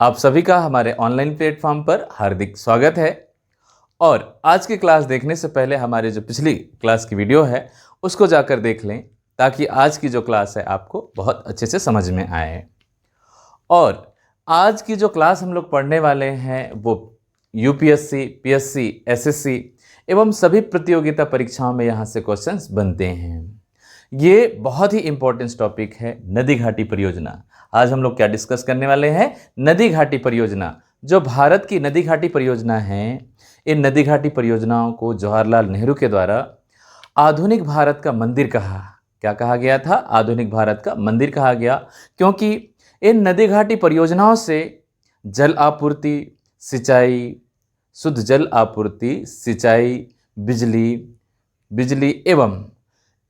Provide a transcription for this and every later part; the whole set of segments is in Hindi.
आप सभी का हमारे ऑनलाइन प्लेटफॉर्म पर हार्दिक स्वागत है। और आज की क्लास देखने से पहले हमारे जो पिछली क्लास की वीडियो है उसको जाकर देख लें, ताकि आज की जो क्लास है आपको बहुत अच्छे से समझ में आए। और आज की जो क्लास हम लोग पढ़ने वाले हैं वो यूपीएससी, पीएससी, एसएससी एवं सभी प्रतियोगिता परीक्षाओं में यहाँ से क्वेश्चंस बनते हैं। ये बहुत ही इंपॉर्टेंट टॉपिक है, नदी घाटी परियोजना। आज हम लोग क्या डिस्कस करने वाले हैं? नदी घाटी परियोजना। जो भारत की नदी घाटी परियोजना है, इन नदी घाटी परियोजनाओं को जवाहरलाल नेहरू के द्वारा आधुनिक भारत का मंदिर क्या कहा गया था? आधुनिक भारत का मंदिर कहा गया, क्योंकि इन नदी घाटी परियोजनाओं से जल आपूर्ति, सिंचाई, शुद्ध जल आपूर्ति, सिंचाई, बिजली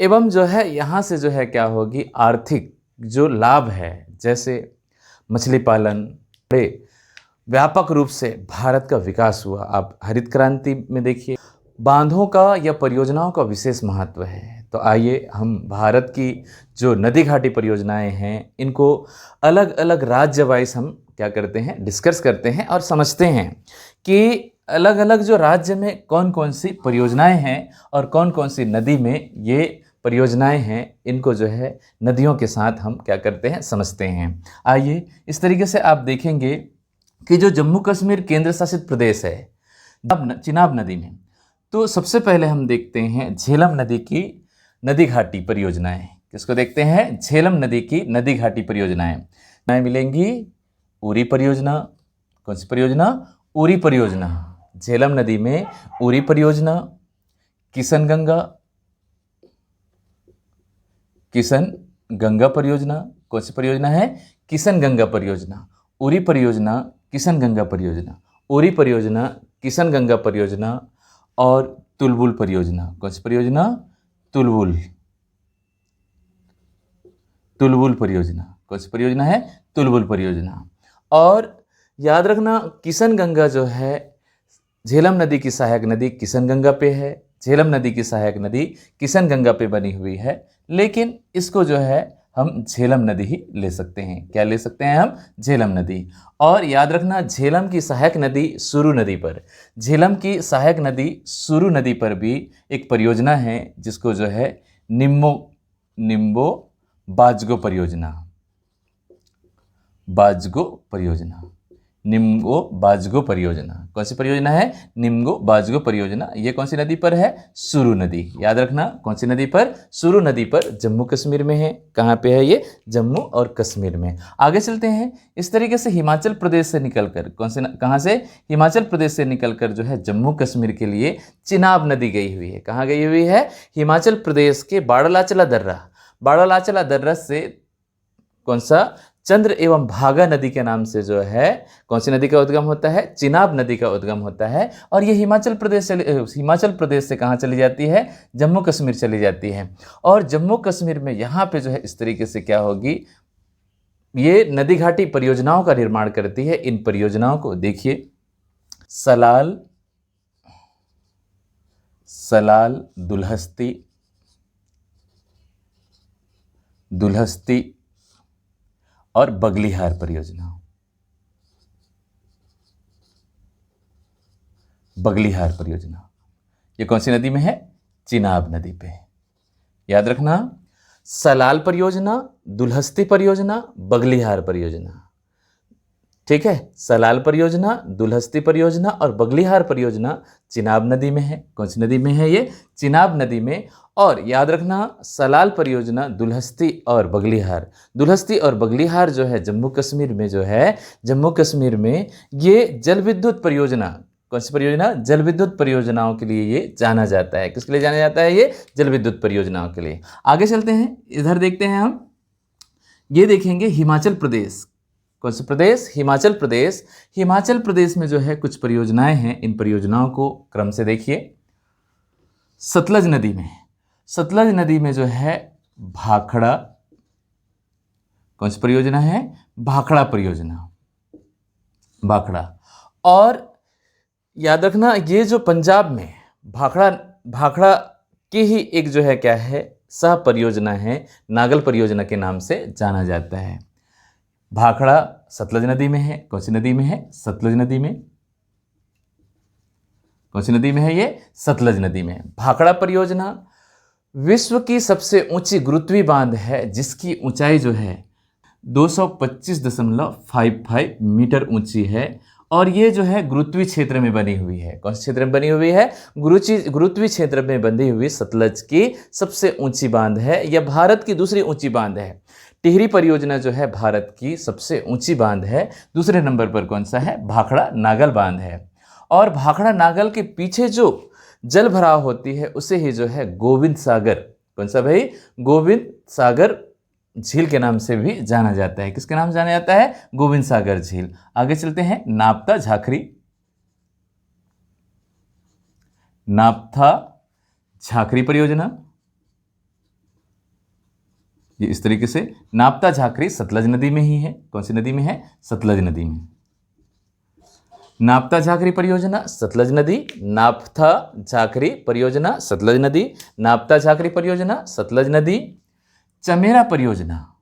एवं जो है यहाँ से जो है क्या होगी, आर्थिक जो लाभ है, जैसे मछली पालन, बड़े व्यापक रूप से भारत का विकास हुआ। आप हरित क्रांति में देखिए, बांधों का या परियोजनाओं का विशेष महत्व है। तो आइए हम भारत की जो नदी घाटी परियोजनाएं हैं इनको अलग अलग राज्य वाइज हम क्या करते हैं, डिस्कस करते हैं और समझते हैं कि अलग अलग जो राज्य में कौन कौन सी परियोजनाएं हैं और कौन कौन सी नदी में ये परियोजनाएं हैं। इनको जो है नदियों के साथ हम क्या करते हैं, समझते हैं। आइए इस तरीके से आप देखेंगे कि जो जम्मू कश्मीर केंद्र शासित प्रदेश है चिनाब नदी में, तो सबसे पहले हम देखते हैं झेलम नदी की नदी घाटी परियोजनाएं। किसको देखते हैं? झेलम नदी की नदी घाटी परियोजनाएं मिलेंगी। उरी परियोजना, कौन सी परियोजना? उरी परियोजना। झेलम नदी में उरी परियोजना, किशन गंगा परियोजना। कौन सी परियोजना है? किशन गंगा परियोजना। उरी परियोजना, किशन गंगा परियोजना। उरी परियोजना, किशन गंगा परियोजना और तुलबुल परियोजना। कौन सी परियोजना? तुलबुल परियोजना। कौन सी परियोजना है? तुलबुल परियोजना। और याद रखना, किशन गंगा जो है झेलम नदी की सहायक नदी किशन गंगा पे है। झेलम नदी की सहायक नदी किशन गंगा पे बनी हुई है, लेकिन इसको जो है हम झेलम नदी ही ले सकते हैं। क्या ले सकते हैं हम? झेलम नदी। और याद रखना, झेलम की सहायक नदी सुरु नदी पर, झेलम की सहायक नदी सुरु नदी पर भी एक परियोजना है जिसको जो है निम्बो बाजगो परियोजना। निम्बो बाजगो परियोजना। कौन सी परियोजना है? निम्बो बाजगो परियोजना। ये कौन सी नदी पर है? सुरु नदी। याद रखना, कौन सी नदी पर? सुरु नदी पर, जम्मू कश्मीर में है। कहाँ पे है ये? जम्मू और कश्मीर में। आगे चलते हैं। इस तरीके से हिमाचल प्रदेश से निकलकर कहाँ से? हिमाचल प्रदेश से निकलकर जो है जम्मू कश्मीर के लिए चिनाब नदी गई हुई है। कहाँ गई हुई है? हिमाचल प्रदेश के बाड़ालाचला दर्रा से कौन सा? चंद्र एवं भागा नदी के नाम से जो है कौन सी नदी का उद्गम होता है? चिनाब नदी का उद्गम होता है। और ये हिमाचल प्रदेश से कहाँ चली जाती है? जम्मू कश्मीर चली जाती है। और जम्मू कश्मीर में यहाँ पे जो है इस तरीके से क्या होगी, ये नदी घाटी परियोजनाओं का निर्माण करती है। इन परियोजनाओं को देखिए, सलाल, दुल्हस्ती और बगलिहार परियोजना। ये कौन सी नदी में है? चिनाब नदी पे। याद रखना, सलाल परियोजना, दुल्हस्ती परियोजना, बगलिहार परियोजना। ठीक है, सलाल परियोजना, दुल्हस्ती परियोजना और बगलिहार परियोजना चिनाब नदी में है। कौन सी नदी में है ये? चिनाब नदी में। और याद रखना, सलाल परियोजना, दुल्हस्ती और बगलिहार जो है जम्मू कश्मीर में जो है, जम्मू कश्मीर में ये जल विद्युत परियोजना, कौन सी परियोजना? जल विद्युत परियोजनाओं के लिए ये जाना जाता है। किसके लिए जाना जाता है? ये जल विद्युत परियोजनाओं के लिए। आगे चलते हैं, इधर देखते हैं हम, ये देखेंगे हिमाचल प्रदेश। कौन सा प्रदेश? हिमाचल प्रदेश में जो है कुछ परियोजनाएं हैं। इन परियोजनाओं को क्रम से देखिए। सतलज नदी में जो है भाखड़ा, कौन सी परियोजना है? भाखड़ा परियोजना। और याद रखना, ये जो पंजाब में भाखड़ा की ही एक जो है क्या है, सह परियोजना है, नागल परियोजना के नाम से जाना जाता है। भाखड़ा सतलज नदी में है, कौन सी नदी में है? सतलज नदी में। कौन सी नदी में है ये? सतलज नदी में। भाखड़ा परियोजना विश्व की सबसे ऊंची गुरुत्वीय बांध है, जिसकी ऊंचाई जो है 225.55 मीटर ऊंची है, और ये जो है गुरुत्वीय क्षेत्र में बनी हुई है। कौन से क्षेत्र में बनी हुई है? गुरुत्वीय क्षेत्र में बनी हुई सतलज की सबसे ऊंची बांध है। यह भारत की दूसरी ऊंची बांध है। टिहरी परियोजना जो है भारत की सबसे ऊंची बांध है। दूसरे नंबर पर कौन सा है? भाखड़ा नागल बांध है। और भाखड़ा नागल के पीछे जो जल भराव होती है उसे ही जो है गोविंद सागर, कौन सा भाई? गोविंद सागर झील के नाम से भी जाना जाता है। किसके नाम से जाना जाता है? गोविंद सागर झील। आगे चलते हैं, नापता झाखरी। नापता झाखरी परियोजना, ये इस तरीके से नापता झाखरी सतलज नदी में ही है। कौन सी नदी में है? सतलज नदी में। नापता झाखरी परियोजना सतलज नदी, नापता झाखरी परियोजना सतलज नदी, नापता झाखरी परियोजना सतलज नदी। चमेरा परियोजना,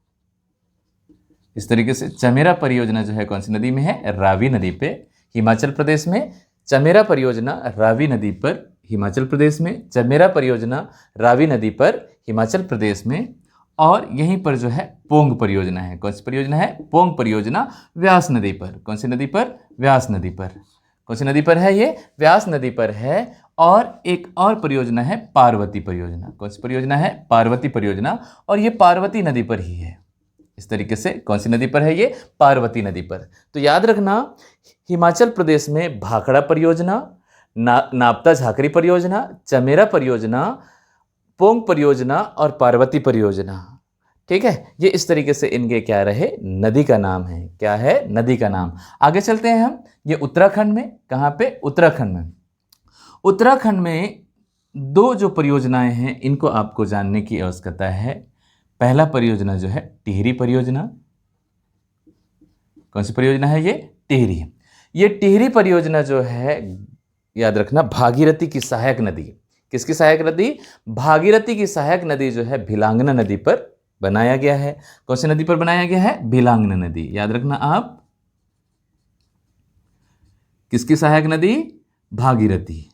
इस तरीके से चमेरा परियोजना जो है कौन सी नदी में है? रावी नदी पे, हिमाचल प्रदेश में। चमेरा परियोजना रावी नदी पर, हिमाचल प्रदेश में। चमेरा परियोजना रावी नदी पर, हिमाचल प्रदेश में। और यहीं पर जो है पोंग परियोजना है। कौन सी परियोजना है? पोंग परियोजना व्यास नदी पर। कौन सी नदी पर? व्यास नदी पर। कौन सी नदी पर है ये? व्यास नदी पर है। और एक और परियोजना है पार्वती परियोजना। कौन सी परियोजना है? पार्वती परियोजना, और ये पार्वती नदी पर ही है। इस तरीके से कौन सी नदी पर है ये? पार्वती नदी पर। तो याद रखना, हिमाचल प्रदेश में भाखड़ा परियोजना, नापता झाखरी परियोजना, चमेरा परियोजना, पोंग परियोजना और पार्वती परियोजना। ठीक है, ये इस तरीके से इनके क्या रहे? नदी का नाम है। क्या है? नदी का नाम। आगे चलते हैं हम, ये उत्तराखंड में। कहाँ पे? उत्तराखंड में। उत्तराखंड में दो जो परियोजनाएं हैं इनको आपको जानने की आवश्यकता है। पहला परियोजना जो है टिहरी परियोजना। कौन सी परियोजना है ये? टिहरी। ये टिहरी परियोजना जो है, याद रखना, भागीरथी की सहायक नदी। किसकी सहायक नदी? भागीरथी की सहायक नदी जो है भिलांगना नदी पर बनाया गया है। कौन सी नदी पर बनाया गया है? भिलांगना नदी। याद रखना आप, किसकी सहायक नदी? भागीरथी।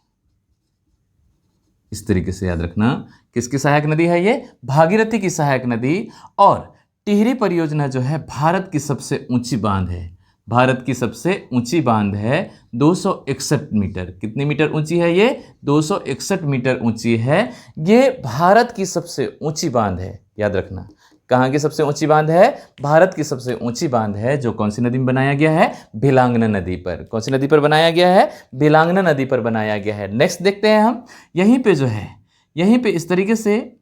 इस तरीके से याद रखना, किसकी सहायक नदी है ये? भागीरथी की सहायक नदी। और टिहरी परियोजना जो है भारत की सबसे ऊंची बांध है। भारत की सबसे ऊंची बांध है, 261 मीटर। कितनी मीटर ऊंची है ये? 261 मीटर ऊंची है। ये भारत की सबसे ऊंची बांध है। याद रखना, कहाँ की सबसे ऊंची बांध है? भारत की सबसे ऊंची बांध है, जो कौन सी नदी में बनाया गया है? भिलांगना नदी पर। कौन सी नदी पर बनाया गया है? भिलांगना नदी पर बनाया गया है। नेक्स्ट देखते हैं हम, यहीं पे जो है, यहीं पे इस तरीके से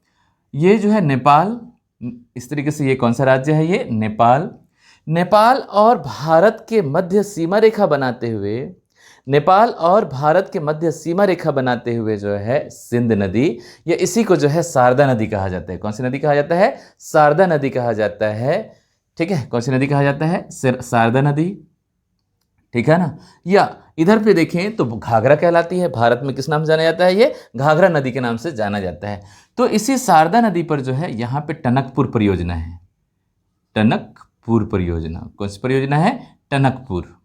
ये जो है नेपाल, इस तरीके से ये कौन सा राज्य है? ये नेपाल। नेपाल और भारत के मध्य सीमा रेखा बनाते हुए, नेपाल और भारत के मध्य सीमा रेखा बनाते हुए जो है सिंध नदी, या इसी को जो है शारदा नदी कहा जाता है। कौन सी नदी कहा जाता है? शारदा नदी कहा जाता है। ठीक है, कौन सी नदी कहा जाता है? शारदा नदी। ठीक है ना। या इधर पे देखें तो घाघरा कहलाती है। भारत में किस नाम से जाना जाता है? ये घाघरा नदी के नाम से जाना जाता है। तो इसी शारदा नदी पर जो है यहाँ पे टनकपुर परियोजना है। टनकपुर परियोजना, कौन सी परियोजना है? टनकपुर।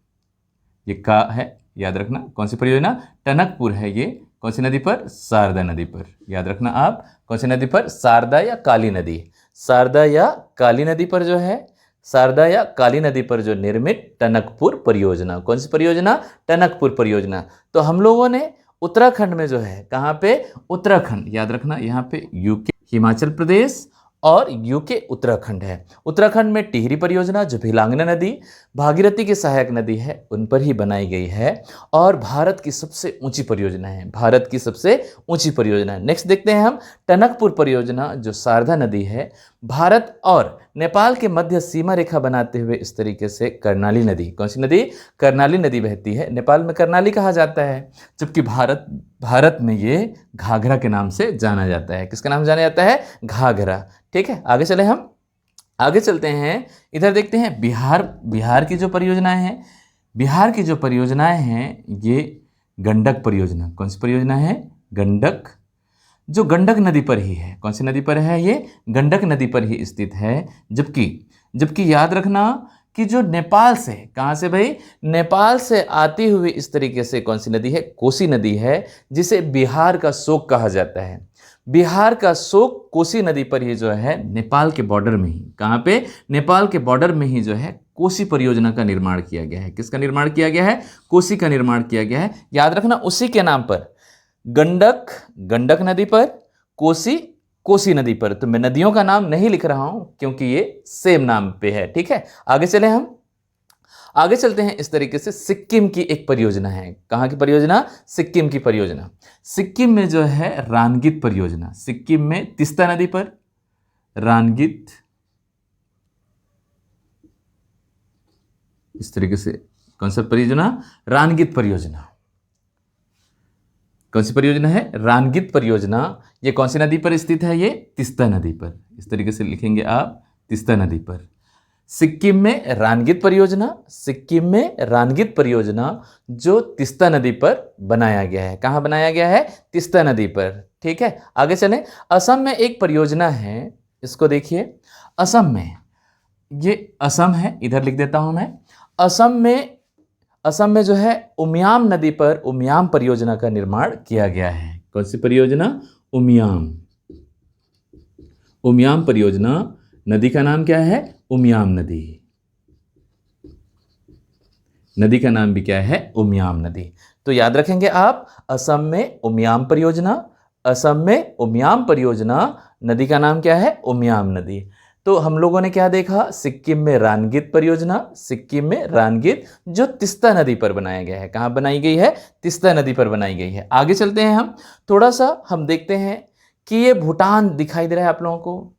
ये का है, याद रखना, कौन सी परियोजना? टनकपुर है ये। कौन सी नदी पर? शारदा नदी पर। याद रखना आप, कौन सी नदी पर? शारदा या काली नदी। शारदा या काली नदी पर जो है, शारदा या काली नदी पर जो निर्मित टनकपुर परियोजना। कौन सी परियोजना? टनकपुर परियोजना। तो हम लोगों ने उत्तराखंड में जो है, कहाँ पे? उत्तराखंड। याद रखना, यहाँ पे यूके, हिमाचल प्रदेश और यूके उत्तराखंड है। उत्तराखंड में टिहरी परियोजना जो भिलांगना नदी, भागीरथी की सहायक नदी है, उन पर ही बनाई गई है, और भारत की सबसे ऊंची परियोजना है। भारत की सबसे ऊंची परियोजना है। नेक्स्ट देखते हैं हम, टनकपुर परियोजना जो शारदा नदी है, भारत और नेपाल के मध्य सीमा रेखा बनाते हुए इस तरीके से कर्णाली नदी। कौन सी नदी? कर्णाली नदी बहती है। नेपाल में कर्णाली कहा जाता है, जबकि भारत में ये घाघरा के नाम से जाना जाता है। किसके नाम से जाना जाता है? घाघरा। ठीक है, आगे चले हम, आगे चलते हैं, इधर देखते हैं बिहार की जो परियोजनाएं हैं। बिहार की जो परियोजनाएं हैं ये गंडक परियोजना। कौन सी परियोजना है? गंडक, जो गंडक नदी पर ही है। कौन सी नदी पर है ये? गंडक नदी पर ही स्थित है। जबकि याद रखना कि जो नेपाल से, कहाँ से भाई, नेपाल से आती हुई इस तरीके से कौन सी नदी है, कोसी नदी है, जिसे बिहार का शोक कहा जाता है। बिहार का शोक कोसी नदी पर ही जो है नेपाल के बॉर्डर में ही, कहाँ पे, नेपाल के बॉर्डर में ही जो है कोसी परियोजना का निर्माण किया गया है। किसका निर्माण किया गया है, कोसी का निर्माण किया गया है। याद रखना उसी के नाम पर, गंडक गंडक नदी पर, कोसी कोसी नदी पर। तो मैं नदियों का नाम नहीं लिख रहा हूं क्योंकि ये सेम नाम पे है, ठीक है। आगे चले, हम आगे चलते हैं। इस तरीके से सिक्किम की एक परियोजना है। कहां की परियोजना, सिक्किम की परियोजना। सिक्किम में जो है रानगित परियोजना, सिक्किम में तीस्ता नदी पर रानगित, इस तरीके से कौन सा परियोजना, रानगित परियोजना। कौन सी परियोजना है, रानगित परियोजना। ये कौन सी नदी पर स्थित है, ये तीस्ता नदी पर। इस तरीके से लिखेंगे आप, तीस्ता नदी पर। सिक्किम में रानगित परियोजना, सिक्किम में रानगित परियोजना जो तीस्ता नदी पर बनाया गया है। कहाँ बनाया गया है, तीस्ता नदी पर, ठीक है। आगे चलें। असम में एक परियोजना है, इसको देखिए। असम में, ये असम है, इधर लिख देता हूं मैं। असम में जो है उमियाम नदी पर उमियाम परियोजना का निर्माण किया गया है। कौन सी परियोजना, उमियाम, उमियाम परियोजना। नदी का नाम क्या है, उमियाम नदी। नदी का नाम भी क्या है, उमियाम नदी। तो याद रखेंगे आप, असम में उमियाम परियोजना, असम में उमियाम परियोजना, नदी का नाम क्या है, उमियाम नदी। तो हम लोगों ने क्या देखा, सिक्किम में रानगित परियोजना, सिक्किम में रानगित जो तीस्ता नदी पर बनाया गया है। कहाँ बनाई गई है, तीस्ता नदी पर बनाई गई है। आगे चलते हैं हम, थोड़ा सा हम देखते हैं कि ये भूटान दिखाई दे रहा है आप लोगों को।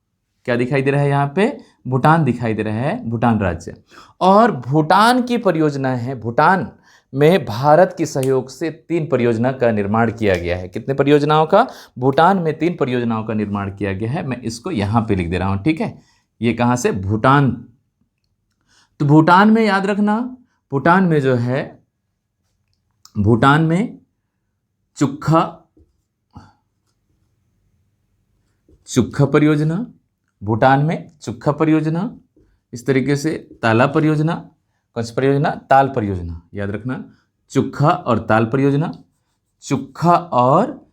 क्या दिखाई दे रहा है यहाँ पे, भूटान दिखाई दे रहा है, भूटान राज्य। और भूटान की परियोजना है, भूटान में भारत के सहयोग से 3 परियोजना का निर्माण किया गया है। कितने परियोजनाओं का, भूटान में 3 परियोजनाओं का निर्माण किया गया है। मैं इसको यहाँ पे लिख दे रहा हूँ, ठीक है। ये कहाँ से, भूटान। तो भूटान में याद रखना, भूटान में जो है, भूटान में चुक्खा परियोजना, भूटान में चुक्खा परियोजना, इस तरीके से ताला परियोजना। कौन सी परियोजना, ताल परियोजना। याद रखना, चुक्खा और ताल परियोजना, चुक्खा और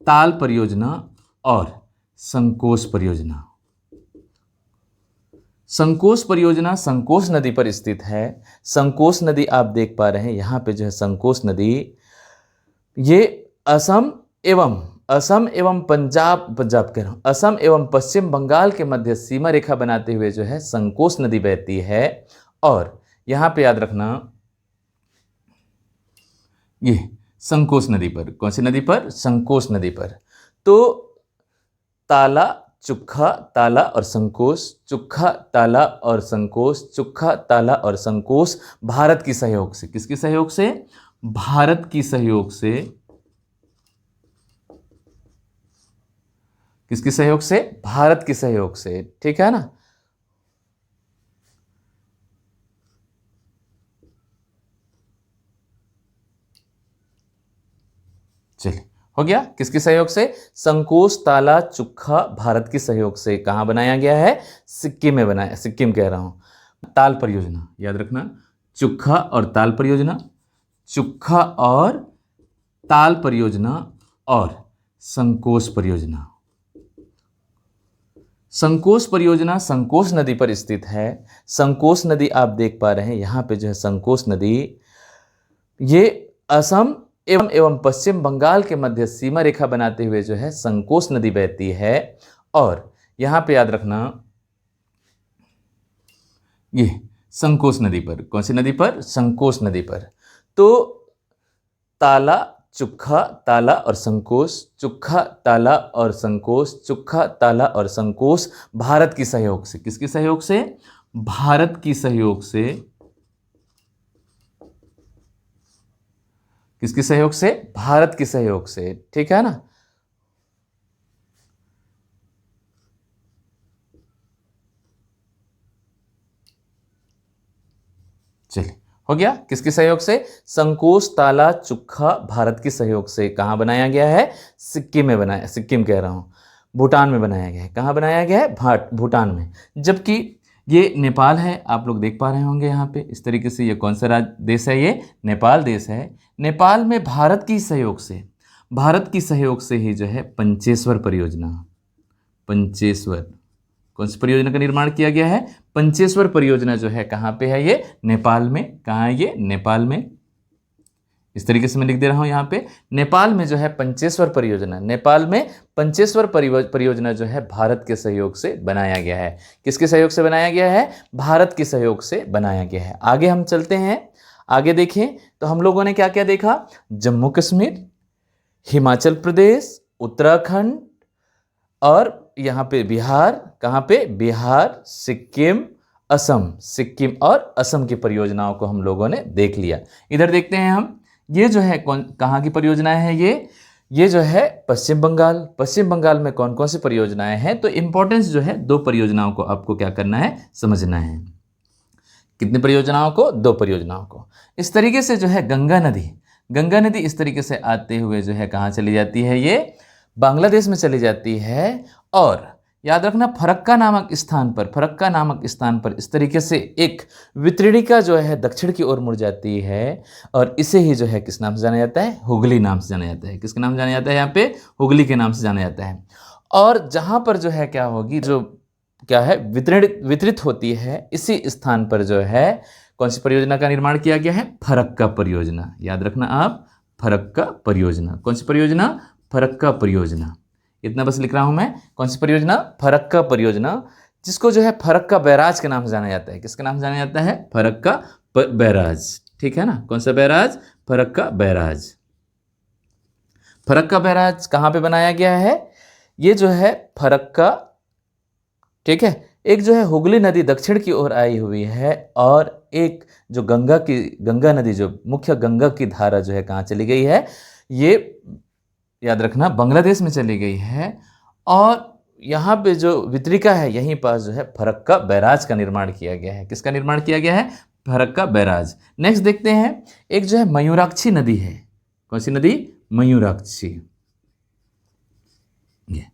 ताल परियोजना, और संकोश परियोजना। संकोश परियोजना संकोश नदी पर स्थित है। संकोश नदी आप देख पा रहे हैं यहाँ पे जो है संकोश नदी, ये असम एवं पंजाब कह रहा हूँ, असम एवं पश्चिम बंगाल के मध्य सीमा रेखा बनाते हुए जो है संकोश नदी बहती है। और यहाँ पे याद रखना, ये संकोश नदी पर, कौन सी नदी पर, संकोश नदी पर। तो ताला, चुक्खा, ताला और संकोश, चुक्खा, ताला और संकोश, चुक्खा, ताला और संकोश भारत की सहयोग से, किसके सहयोग से, भारत की सहयोग से, किसके सहयोग से, भारत के सहयोग से, ठीक है ना। चलिए, हो गया, किसके सहयोग से, संकोश, ताला, चुक्खा भारत के सहयोग से कहां बनाया गया है, सिक्किम में बनाया, सिक्किम कह रहा हूं। ताल परियोजना, याद रखना, चुक्खा और ताल परियोजना, चुक्खा और ताल परियोजना, और संकोश परियोजना। संकोश परियोजना संकोश नदी पर स्थित है। संकोश नदी आप देख पा रहे हैं यहाँ पे जो है संकोश नदी, ये असम एवं पश्चिम बंगाल के मध्य सीमा रेखा बनाते हुए जो है संकोश नदी बहती है। और यहाँ पे याद रखना, ये संकोश नदी पर, कौन सी नदी पर, संकोश नदी पर। तो ताला, चुक्खा, ताला और संकोश, चुक्खा, ताला और संकोश, चुक्खा, ताला और संकोश भारत की सहयोग से, किसके सहयोग से, भारत की सहयोग से, किसके सहयोग से, भारत के सहयोग से, ठीक है ना। चलिए, हो गया, किसके सहयोग से, संकोश, ताला, चुक्खा भारत के सहयोग से कहां बनाया गया है, सिक्किम में बनाया, सिक्किम कह रहा हूं, भूटान में बनाया गया है। कहां बनाया गया है, भूटान में। जबकि ये नेपाल है, आप लोग देख पा रहे होंगे यहाँ पे इस तरीके से। ये कौन सा देश है? ये नेपाल देश है। नेपाल में भारत की सहयोग से ही जो है पंचेश्वर परियोजना, पंचेश्वर, कौन सी परियोजना का निर्माण किया गया है? पंचेश्वर परियोजना जो है कहाँ पे है? ये नेपाल में। कहाँ है ये? नेपाल में। इस तरीके से मैं लिख दे रहा हूँ यहाँ पे, नेपाल में जो है पंचेश्वर परियोजना, नेपाल में पंचेश्वर परियोजना जो है भारत के सहयोग से बनाया गया है। किसके सहयोग से बनाया गया है? भारत के सहयोग से बनाया गया है। आगे हम चलते हैं, आगे देखें तो हम लोगों ने क्या क्या देखा? जम्मू कश्मीर, हिमाचल प्रदेश, उत्तराखंड और यहाँ पे बिहार। कहाँ पे? बिहार, सिक्किम, असम, सिक्किम और असम की परियोजनाओं को हम लोगों ने देख लिया। इधर देखते हैं हम, ये जो है कहाँ की परियोजनाएं हैं? ये जो है पश्चिम बंगाल। पश्चिम बंगाल में कौन कौन सी परियोजनाएं हैं? तो इंपॉर्टेंस जो है 2 परियोजनाओं को आपको क्या करना है? समझना है। कितनी परियोजनाओं को? 2 परियोजनाओं को। इस तरीके से जो है गंगा नदी इस तरीके से आते हुए जो है कहाँ चली जाती है? ये बांग्लादेश में चली जाती है। और याद रखना, फरक्का नामक स्थान पर इस तरीके से एक वितरणिका जो है दक्षिण की ओर मुड़ जाती है और इसे ही जो है किस नाम से जाना जाता है? हुगली नाम से जाना जाता है। किसके नाम से जाना जाता है? यहाँ पे हुगली के नाम से जाना जाता है। और जहाँ पर जो है क्या होगी, जो क्या है वितरित होती है, इसी स्थान पर जो है कौन सी परियोजना का निर्माण किया गया है? फरक्का परियोजना। याद रखना आप, फरक्का परियोजना। कौन सी परियोजना? फरक्का परियोजना। इतना बस लिख रहा हूं मैं। कौन सी परियोजना? फरक्का परियोजना, जिसको जो है फरक्का बैराज के नाम से जाना जाता है। किसके नाम से जाना जाता है? फरक्का बैराज। ठीक है ना? कौन सा barrage? Farakka barrage. Farakka barrage कहाँ पे बनाया गया है? ये जो है फरक्का, ठीक है, एक जो है हुगली नदी दक्षिण की ओर आई हुई है और एक जो गंगा नदी, जो मुख्य गंगा की धारा जो है कहाँ चली गई है? ये याद रखना बांग्लादेश में चली गई है। और यहाँ पे जो वितरिका है, यहीं पास जो है फरक्का बैराज का निर्माण किया गया है। किसका निर्माण किया गया है? फरक्का बैराज। नेक्स्ट देखते हैं, एक जो है मयूराक्षी नदी है। कौन सी नदी? मयूराक्षी। ये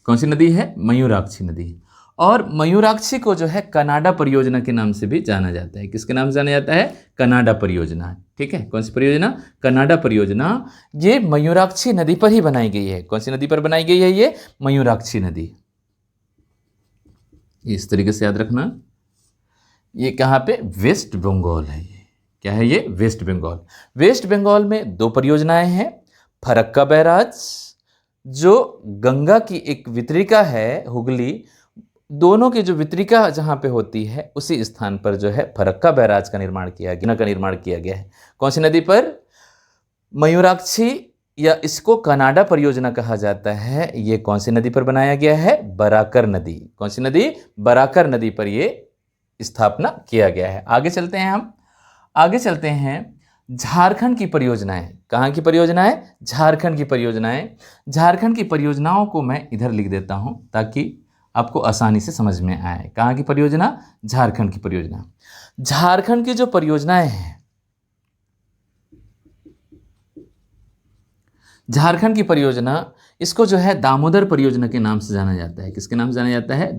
कौन सी नदी है? मयूराक्षी नदी। और मयूराक्षी को जो है कनाडा परियोजना के नाम से भी जाना जाता है। किसके नाम से जाना जाता है? कनाडा परियोजना। ठीक है, कौन सी परियोजना? कनाडा परियोजना। ये मयूराक्षी नदी पर ही बनाई गई है। कौन सी नदी पर बनाई गई है? ये मयूराक्षी नदी। इस तरीके से याद रखना। ये कहाँ पे? वेस्ट बंगाल है। ये क्या है? ये वेस्ट बंगाल। वेस्ट बंगाल में 2 परियोजनाएं हैं। फरक्का बैराज, जो गंगा की एक वितरिका है हुगली, दोनों की जो वितरिका जहाँ पे होती है उसी स्थान पर जो है फरक्का बैराज का निर्माण किया गया है। कौन सी नदी पर? मयूराक्षी, या इसको कनाडा परियोजना कहा जाता है। ये कौन सी नदी पर बनाया गया है? बराकर नदी। कौन सी नदी? बराकर नदी पर ये स्थापना किया गया है। आगे चलते हैं हम, आगे चलते हैं। झारखंड की परियोजनाएं। कहाँ की परियोजनाएं? झारखंड की परियोजनाएं। झारखंड की परियोजनाओं को मैं इधर लिख देता हूं ताकि आपको आसानी से समझ में आए। कहाँ की परियोजना? झारखंड की परियोजना। झारखंड की जो परियोजनाएं हैं, झारखंड की परियोजना, इसको जो है दामोदर परियोजना के नाम से जाना जाता है। किसके नाम से जाना जाता है?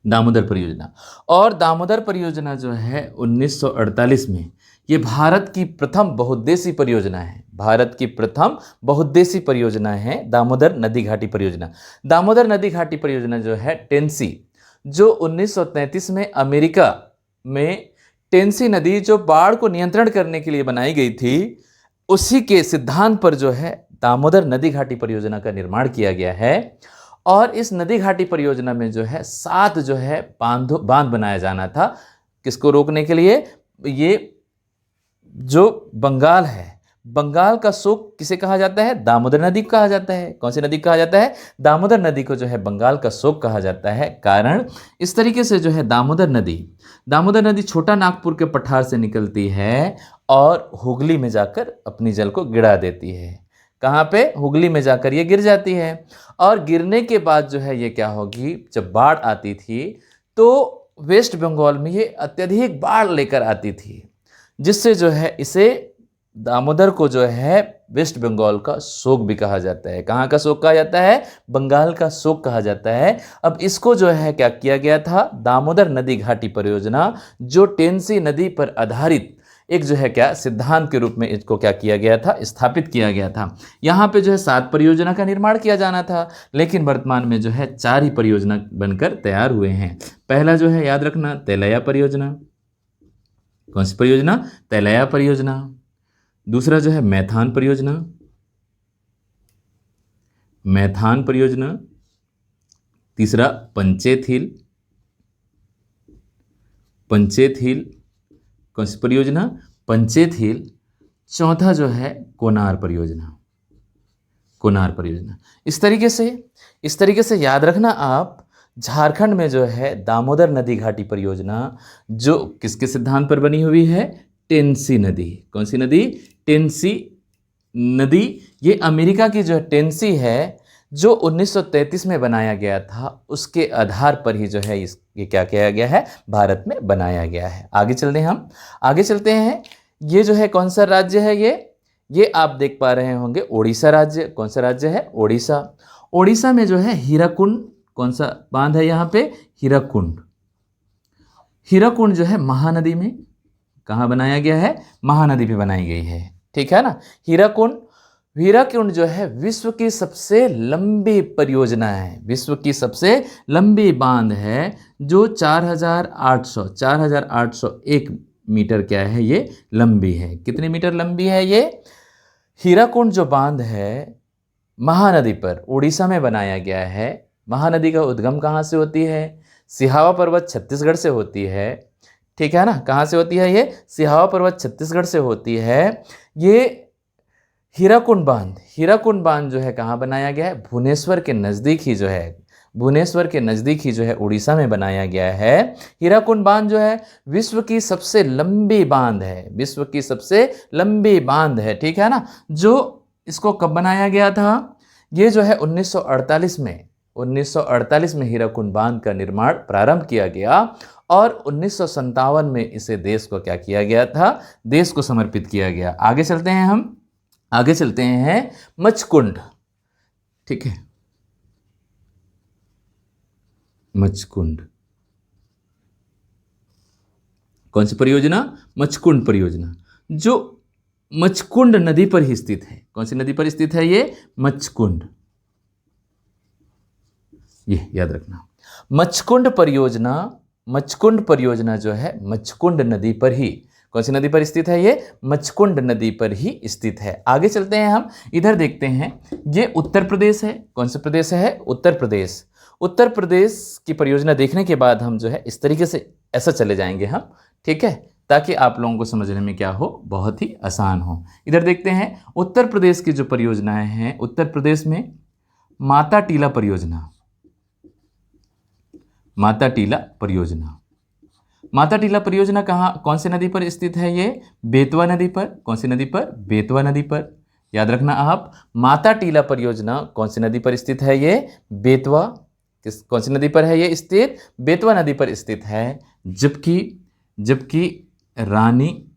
दामोदर परियोजना। और दामोदर परियोजना जो है 1948 में, ये भारत की प्रथम बहुउद्देशीय परियोजना है। भारत की प्रथम बहुउद्देशीय परियोजना है दामोदर नदी घाटी परियोजना। दामोदर नदी घाटी परियोजना जो है टेंसी, जो 1933 में अमेरिका में टेंसी नदी जो बाढ़ को नियंत्रण करने के लिए बनाई गई थी, उसी के सिद्धांत पर जो है दामोदर नदी घाटी परियोजना का निर्माण किया गया है। और इस नदी घाटी परियोजना में जो है 7 जो है बांध बनाया जाना था। किसको रोकने के लिए? ये जो बंगाल है, बंगाल का शोक किसे कहा जाता है? दामोदर नदी को कहा जाता है। कौन सी नदी को कहा जाता है? दामोदर नदी को जो है बंगाल का शोक कहा जाता है। कारण इस तरीके से जो है दामोदर नदी छोटा नागपुर के पठार से निकलती है और हुगली में जाकर अपनी जल को गिरा देती है। कहाँ पे? हुगली में जाकर ये गिर जाती है। और गिरने के बाद जो है ये क्या होगी, जब बाढ़ आती थी तो वेस्ट बंगाल में ये अत्यधिक बाढ़ लेकर आती थी, जिससे जो है इसे दामोदर को जो है वेस्ट बंगाल का शोक भी कहा जाता है। कहाँ का शोक कहा जाता है? बंगाल का शोक कहा जाता है। अब इसको जो है क्या किया गया था? दामोदर नदी घाटी परियोजना, जो टेंसी नदी पर आधारित एक जो है क्या सिद्धांत के रूप में इसको क्या किया गया था? स्थापित किया गया था। यहाँ पे जो है 7 परियोजना का निर्माण किया जाना था, लेकिन वर्तमान में जो है 4 ही परियोजना बनकर तैयार हुए हैं। पहला जो है याद रखना, तेलैया परियोजना। कौन सी परियोजना? तेलैया परियोजना। दूसरा जो है मैथान परियोजना, मैथान परियोजना। तीसरा पंचेत हिल, पंचेत हिल। कौन सी परियोजना? पंचेत हिल। चौथा जो है कोनार परियोजना, कोनार परियोजना। इस तरीके से याद रखना आप, झारखंड में जो है दामोदर नदी घाटी परियोजना जो किसके सिद्धांत पर बनी हुई है? टेंसी नदी। कौन सी नदी? टेंसी नदी। ये अमेरिका की जो टेंसी है, जो 1933 में बनाया गया था, उसके आधार पर ही जो है ये क्या किया गया है? भारत में बनाया गया है। आगे चलते हैं हम, आगे चलते हैं। ये जो है कौन सा राज्य है? ये आप देख पा रहे होंगे ओडिशा राज्य। कौन सा राज्य है? ओडिशा। ओडिशा में जो है हीराकुंड, कौन सा बांध है यहाँ पे? हीराकुंड। हीराकुंड जो है महानदी में कहाँ बनाया गया है? महानदी पे बनाई गई है, ठीक है ना। हीराकुंड, हीराकुंड जो है विश्व की सबसे लंबी परियोजना है, विश्व की सबसे लंबी बांध है, जो 4,801 मीटर क्या है? ये लंबी है। कितने मीटर लंबी है ये? हीराकुंड जो बांध है महानदी पर उड़ीसा में बनाया गया है। महानदी का उद्गम कहाँ से होती है? सिहावा पर्वत छत्तीसगढ़ से होती है, ठीक है ना। कहाँ से होती है ये? सिहावा पर्वत छत्तीसगढ़ से होती है। ये हीराकुंड बांध, हीराकुंड बांध जो है कहाँ बनाया गया है? भुवनेश्वर के नज़दीक ही जो है, भुवनेश्वर के नज़दीक ही जो है उड़ीसा में बनाया गया है। हीराकुंड बांध जो है विश्व की सबसे लंबी बांध है, विश्व की सबसे लंबी बांध है, ठीक है ना। जो इसको कब बनाया गया था? ये जो है 1948 में हीराकुंड बांध का निर्माण प्रारंभ किया गया और 1957 में इसे देश को क्या किया गया था? देश को समर्पित किया गया। आगे चलते हैं हम, आगे चलते हैं मचकुंड, ठीक है। मचकुंड, कौन सी परियोजना? मचकुंड परियोजना, जो मचकुंड नदी पर ही स्थित है। कौन सी नदी पर स्थित है ये? मचकुंड। ये याद रखना, मचकुंड परियोजना, मचकुंड परियोजना जो है मचकुंड नदी पर ही, कौन सी नदी पर स्थित है ये? मचकुंड नदी पर ही स्थित है। आगे चलते हैं हम, इधर देखते हैं, ये उत्तर प्रदेश है। कौन सा प्रदेश है? उत्तर प्रदेश। उत्तर प्रदेश की परियोजना देखने के बाद हम जो है इस तरीके से ऐसा चले जाएंगे हम, ठीक है, ताकि आप लोगों को समझने में क्या हो? बहुत ही आसान हो। इधर देखते हैं उत्तर प्रदेश की जो परियोजनाएं हैं, उत्तर प्रदेश में माता टीला परियोजना, माता टीला परियोजना। माता टीला परियोजना कहाँ, कौन सी नदी पर स्थित है ये? बेतवा नदी पर। कौन सी नदी पर? बेतवा नदी पर। याद रखना आप, माता टीला परियोजना कौन सी नदी पर स्थित है ये? बेतवा। कौन सी नदी पर है ये स्थित? बेतवा नदी पर स्थित है। जबकि रानी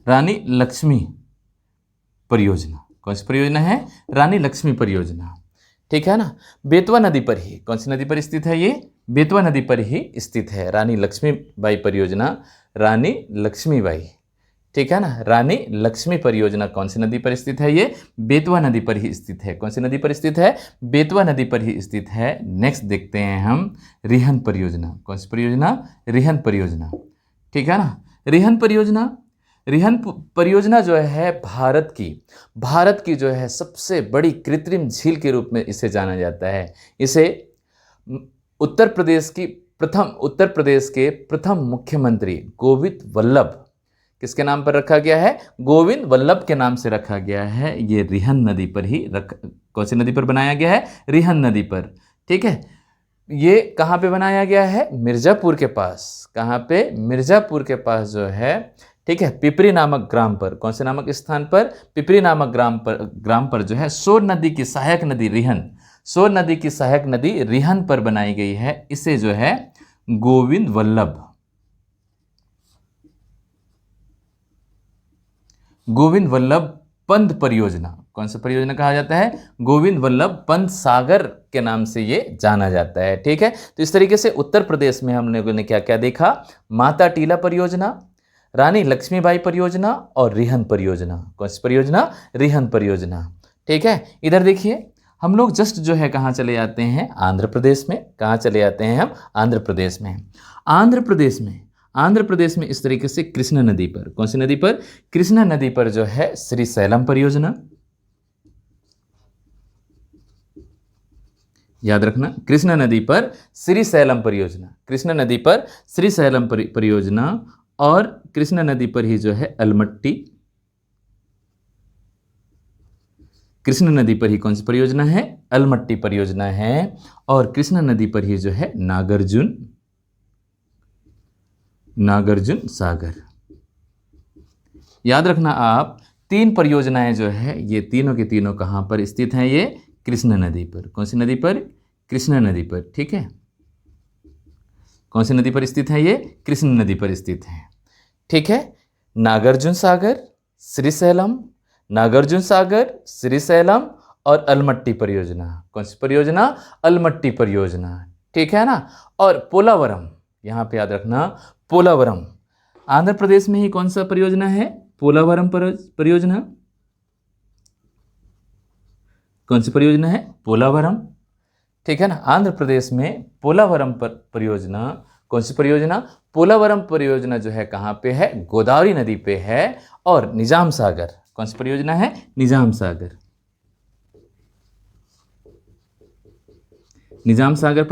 रानी लक्ष्मी परियोजना, कौन सी परियोजना है? रानी लक्ष्मी परियोजना, ठीक है ना। बेतवा नदी पर ही, कौन सी नदी पर स्थित है ये? बेतवा नदी पर ही स्थित है रानी लक्ष्मीबाई परियोजना, रानी लक्ष्मीबाई, ठीक है ना। रानी लक्ष्मी परियोजना कौन सी नदी पर स्थित है ये? बेतवा नदी पर ही स्थित है। कौन सी नदी पर स्थित है? बेतवा नदी पर ही स्थित है। नेक्स्ट देखते हैं हम रिहन परियोजना। कौन सी परियोजना? रिहन परियोजना, ठीक है ना। रिहन परियोजना, रिहन परियोजना जो है भारत की जो है सबसे बड़ी कृत्रिम झील के रूप में इसे जाना जाता है। इसे उत्तर प्रदेश के प्रथम मुख्यमंत्री गोविंद वल्लभ, किसके नाम पर रखा गया है? गोविंद वल्लभ के नाम से रखा गया है। ये रिहन नदी पर ही कौन सी नदी पर बनाया गया है? रिहन नदी पर, ठीक है। ये कहाँ पे बनाया गया है? मिर्ज़ापुर के पास। कहाँ पे? मिर्ज़ापुर के पास जो है, ठीक है, पिपरी नामक ग्राम पर। कौन से नामक स्थान पर? पिपरी नामक ग्राम पर जो है सोन नदी की सहायक नदी रिहन, सोन नदी की सहायक नदी रिहन पर बनाई गई है, इसे जो है गोविंद वल्लभ पंत परियोजना, कौन सा परियोजना कहा जाता है? गोविंद वल्लभ पंत सागर के नाम से ये जाना जाता है। ठीक है, तो इस तरीके से उत्तर प्रदेश में हम लोगों ने क्या क्या देखा? माता टीला परियोजना, रानी लक्ष्मीबाई परियोजना और रिहन परियोजना। कौन सी परियोजना? रिहन परियोजना। ठीक है, इधर देखिए हम लोग जस्ट जो है कहाँ चले जाते हैं? आंध्र प्रदेश में। कहाँ चले जाते हैं हम? आंध्र प्रदेश में। आंध्र प्रदेश में इस तरीके से कृष्णा नदी पर, कौन सी नदी पर? कृष्णा नदी पर जो है श्रीशैलम परियोजना, याद रखना, कृष्णा नदी पर श्रीशैलम परियोजना, कृष्णा नदी पर श्रीशैलम परियोजना, और कृष्णा नदी पर ही जो है अलमट्टी, कृष्णा नदी पर ही कौन सी परियोजना है? अलमट्टी परियोजना है। और कृष्णा नदी पर ही जो है नागार्जुन सागर। याद रखना आप, 3 परियोजनाएं जो है ये तीनों के तीनों कहाँ पर स्थित हैं? ये कृष्णा नदी पर। कौन सी नदी पर? कृष्णा नदी पर। ठीक है, कौन सी नदी पर स्थित है? ये कृष्णा नदी पर स्थित है। ठीक है, नागार्जुन सागर, श्रीशैलम, नागार्जुन सागर, श्रीशैलम और अलमट्टी परियोजना। कौन सी परियोजना? अलमट्टी परियोजना। ठीक है ना। और पोलावरम, यहाँ पे याद रखना, पोलावरम आंध्र प्रदेश में ही कौन सा परियोजना है? पोलावरम परियोजना। कौन सी परियोजना है? पोलावरम। ठीक है ना, आंध्र प्रदेश में पोलावरम परियोजना। कौन सी परियोजना? पोलावरम परियोजना जो है कहाँ पे है? गोदावरी नदी पे है। और निजाम सागर, कौन सी परियोजना है? निजाम सागर। निजाम सागर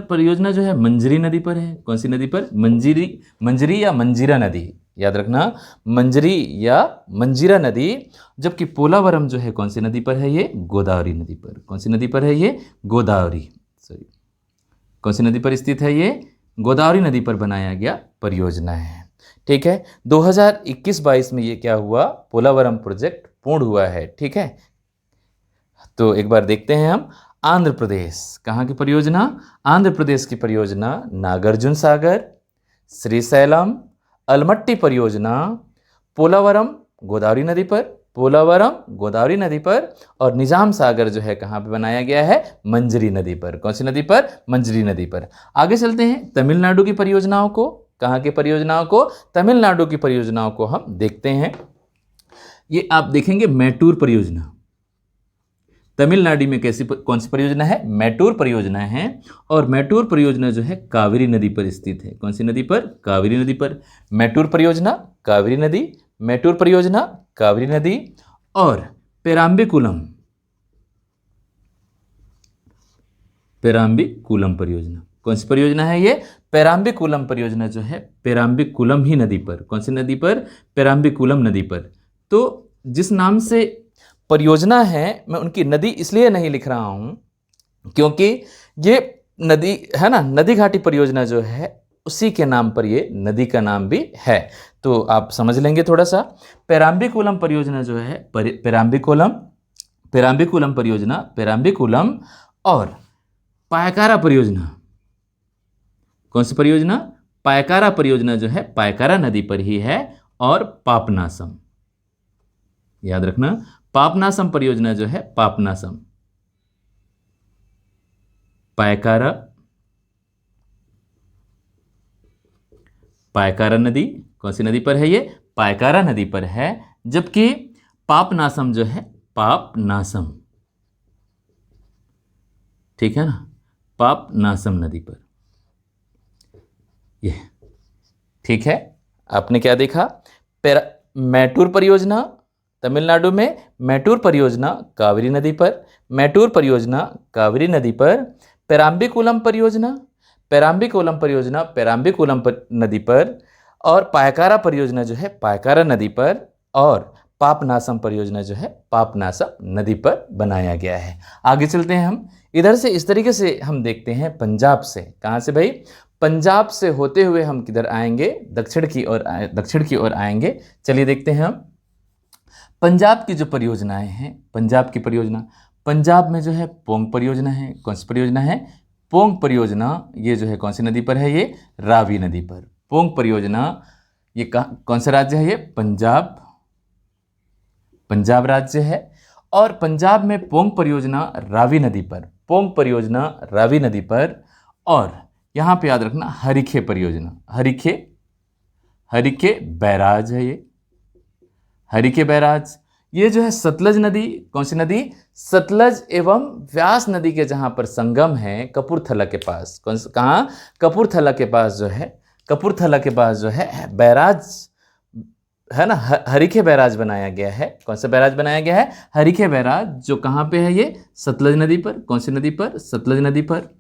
परियोजना जो है मंजरी नदी पर है। कौन सी नदी पर? मंजरी या मंजीरा नदी, याद रखना, मंजरी या मंजीरा नदी। जबकि पोलावरम जो है कौन सी नदी पर है? ये गोदावरी नदी पर। कौन सी नदी पर है? ये गोदावरी, सॉरी, कौन सी नदी पर स्थित है? ये गोदावरी नदी पर बनाया गया परियोजना है। ठीक है, 2021-22 में ये क्या हुआ? पोलावरम प्रोजेक्ट पूर्ण हुआ है। ठीक है, तो एक बार देखते हैं हम आंध्र प्रदेश, कहाँ की परियोजना? आंध्र प्रदेश की परियोजना नागार्जुन सागर, श्रीशैलम, अलमट्टी परियोजना, पोलावरम गोदावरी नदी पर, और निजाम सागर जो है कहाँ पे बनाया गया है? मंजरी नदी पर। कौन सी नदी पर? मंजरी नदी पर। आगे चलते हैं तमिलनाडु की परियोजनाओं को। कहाँ की परियोजनाओं को? तमिलनाडु की परियोजनाओं को हम देखते हैं। ये आप देखेंगे मैटूर परियोजना। तमिलनाडु में कौन सी परियोजना है? मैटूर परियोजना है। और मैटूर परियोजना जो है कावेरी नदी पर स्थित है। कौन सी नदी पर? कावेरी नदी पर। मैटूर परियोजना कावेरी नदी, मैटूर परियोजना कावेरी नदी। और पेराम्बिकुलम परियोजना, कौन सी परियोजना है ये? पेराम्बिकुलम परियोजना जो है पेराम्बिकुलम ही नदी पर। कौन सी नदी पर? पेराम्बिकुलम नदी पर। तो जिस नाम से परियोजना है, मैं उनकी नदी इसलिए नहीं लिख रहा हूं क्योंकि ये नदी है ना, नदी घाटी परियोजना जो है उसी के नाम पर ये नदी का नाम भी है, तो आप समझ लेंगे थोड़ा सा। पेराम्बिकुलम परियोजना जो है पेराम्बिकुलम परियोजना, पेराम्बिकुलम और पायकारा परियोजना। कौन सी परियोजना? पायकारा परियोजना जो है पायकारा नदी पर ही है। और पापनासम, याद रखना, पापनासम परियोजना जो है पापनासम, पायकारा नदी, कौन सी नदी पर है ये? पायकारा नदी पर है। जबकि पापनासम जो है पापनासम, ठीक है ना, पापनासम नदी पर ये। ठीक है, आपने क्या देखा? मैटूर परियोजना तमिलनाडु में, मैटूर परियोजना कावेरी नदी पर, मैटूर परियोजना कावेरी नदी पर, पेराम्बिकुलम परियोजना पेराम्बिकुलम नदी पर, और पायकारा परियोजना जो है पायकारा नदी पर, और पापनासम परियोजना जो है पापनासम नदी पर बनाया गया है। आगे चलते हैं हम इधर से। इस तरीके से हम देखते हैं पंजाब से। कहाँ से भाई? पंजाब से होते हुए हम किधर आएंगे? दक्षिण की ओर आएंगे। चलिए देखते हैं हम पंजाब की जो परियोजनाएं हैं। पंजाब की परियोजना पंजाब में जो है पोंग परियोजना है। कौन सी परियोजना है? पोंग परियोजना। ये जो है कौन सी नदी पर है? ये रावी नदी पर। पोंग परियोजना ये कौन सा राज्य है? ये पंजाब, पंजाब राज्य है। और पंजाब में पोंग परियोजना रावी नदी पर, पोंग परियोजना रावी नदी पर। और यहाँ पे याद रखना हरीखे परियोजना, हरीखे बैराज है ये, हरीखे बैराज। ये जो है सतलज नदी, कौन सी नदी? सतलज एवं व्यास नदी के जहाँ पर संगम है कपूरथला के पास। कहाँ? कपूरथला के पास जो है, कपूरथला के पास जो है बैराज है ना, हरीखे बैराज बनाया गया है। कौन सा बैराज बनाया गया है? हरीखे बैराज, जो कहाँ पे है? ये सतलज नदी पर। कौन सी नदी पर? सतलज नदी पर।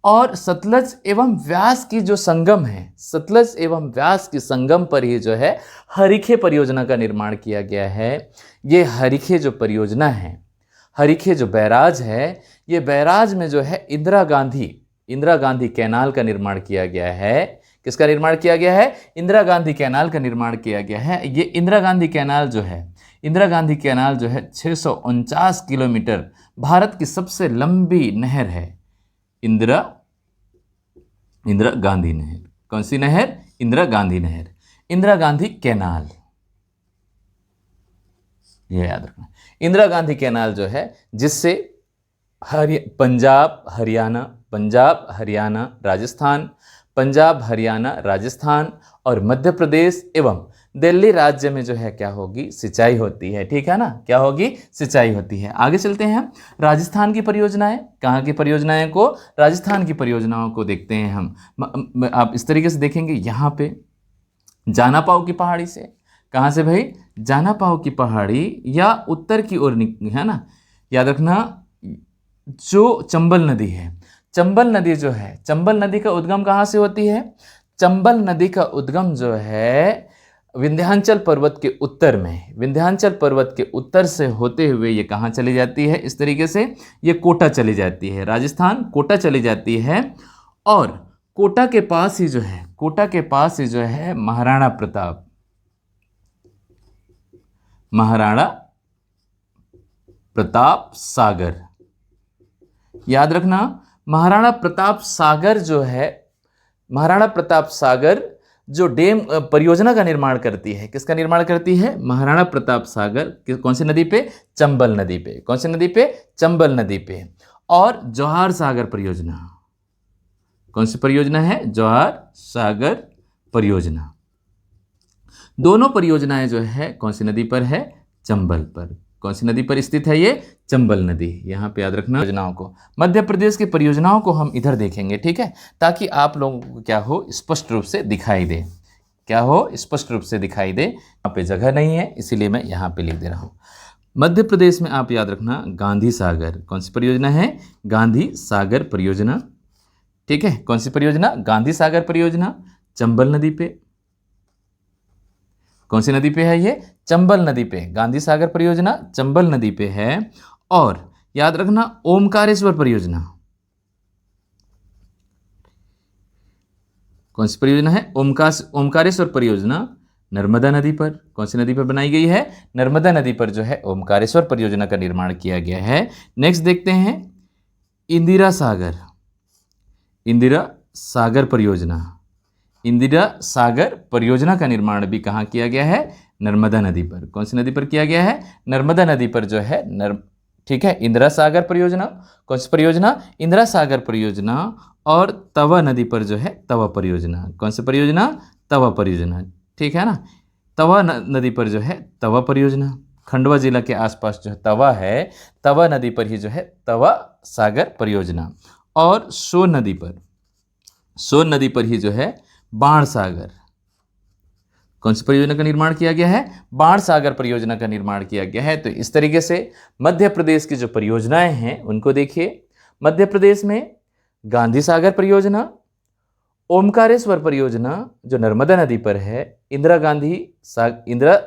और सतलज एवं व्यास की जो संगम है, सतलज एवं व्यास की संगम पर ही जो है हरीखे परियोजना का निर्माण किया गया है। ये हरीखे जो परियोजना है, हरीखे जो बैराज है, ये बैराज में जो है इंदिरा गांधी कैनाल का निर्माण किया गया है। किसका निर्माण किया गया है? इंदिरा गांधी कैनाल का निर्माण किया गया है। ये इंदिरा गांधी कैनाल जो है, इंदिरा गांधी कैनाल जो है 649 किलोमीटर, भारत की सबसे लंबी नहर है। इंदिरा गांधी नहर। कौन सी नहर? इंदिरा गांधी नहर, इंदिरा गांधी कैनाल, ये याद रखना। इंदिरा गांधी कैनाल जो है जिससे पंजाब हरियाणा राजस्थान और मध्य प्रदेश एवं दिल्ली राज्य में जो है क्या होगी? सिंचाई होती है। ठीक है ना, क्या होगी? सिंचाई होती है। आगे चलते हैं हम राजस्थान की परियोजनाएं। कहाँ की परियोजनाएं को? राजस्थान की परियोजनाओं को देखते हैं हम। आप इस तरीके से देखेंगे, यहाँ पे जानापाव की पहाड़ी से, कहाँ से भाई? जानापाव की पहाड़ी या उत्तर की ओर है ना, याद रखना। जो चंबल नदी है, चंबल नदी जो है, चंबल नदी का उद्गम कहाँ से होती है? चंबल नदी का उद्गम जो है विंध्याचल पर्वत के उत्तर में, विंध्याचल पर्वत के उत्तर से होते हुए ये कहाँ चली जाती है? इस तरीके से ये कोटा चली जाती है, राजस्थान कोटा चली जाती है। और कोटा के पास ही जो है, कोटा के पास ही जो है महाराणा प्रताप सागर, याद रखना। महाराणा प्रताप सागर जो है, महाराणा प्रताप सागर जो डैम परियोजना का निर्माण करती है, किसका निर्माण करती है? महाराणा प्रताप सागर। कौन सी नदी पे? चंबल नदी पे। कौन सी नदी पे? चंबल नदी पे। और जवाहर सागर परियोजना, कौन सी परियोजना है? जवाहर सागर परियोजना। दोनों परियोजनाएं जो है कौन सी नदी पर है? चंबल पर। कौन सी नदी पर स्थित है? ये चंबल नदी। यहाँ पे याद रखना परियोजनाओं को। मध्य प्रदेश की परियोजनाओं को हम इधर देखेंगे, ठीक है, ताकि आप लोगों को क्या हो? स्पष्ट रूप से दिखाई दे। क्या हो? स्पष्ट रूप से दिखाई दे। यहाँ पे जगह नहीं है, इसीलिए मैं यहाँ पे लिख दे रहा हूँ। मध्य प्रदेश में आप याद रखना गांधी सागर। कौन सी परियोजना है? गांधी सागर परियोजना। ठीक है, कौन सी परियोजना? गांधी सागर परियोजना, चंबल नदी पे। कौन सी नदी पे है ये? चंबल नदी पे। गांधी सागर परियोजना चंबल नदी पे है। और याद रखना ओमकारेश्वर परियोजना, कौन सी परियोजना है? ओमकारेश्वर परियोजना नर्मदा नदी पर। कौन सी नदी पर बनाई गई है? नर्मदा नदी पर जो है ओमकारेश्वर परियोजना का निर्माण किया गया है। नेक्स्ट देखते हैं इंदिरा सागर परियोजना। इंदिरा सागर परियोजना का निर्माण भी कहाँ किया गया है? नर्मदा नदी पर। कौन सी नदी पर किया गया है? नर्मदा नदी पर जो है ठीक है, इंदिरा सागर परियोजना। कौन सी परियोजना? इंदिरा सागर परियोजना। और तवा नदी पर जो है तवा परियोजना। कौन सी परियोजना? तवा परियोजना। ठीक है ना, तवा नदी पर जो है तवा परियोजना। खंडवा जिला के आसपास जो है तवा है, तवा नदी पर ही जो है तवा सागर परियोजना। और सोन नदी पर ही जो है बाण सागर। कौन सी परियोजना का निर्माण किया गया है? बाण सागर परियोजना का निर्माण किया गया है। तो इस तरीके से मध्य प्रदेश की जो परियोजनाएं हैं उनको देखिए। मध्य प्रदेश में गांधी सागर परियोजना, ओमकारेश्वर परियोजना जो नर्मदा नदी पर है, इंदिरा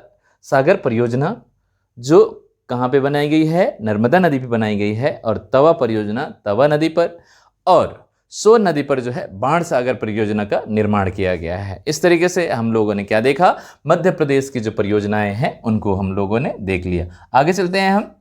सागर परियोजना जो कहाँ पे बनाई गई है? नर्मदा नदी पे बनाई गई है। और तवा परियोजना तवा नदी पर। और सोन नदी पर जो है बाण सागर परियोजना का निर्माण किया गया है। इस तरीके से हम लोगों ने क्या देखा? मध्य प्रदेश की जो परियोजनाएं हैं उनको हम लोगों ने देख लिया। आगे चलते हैं हम।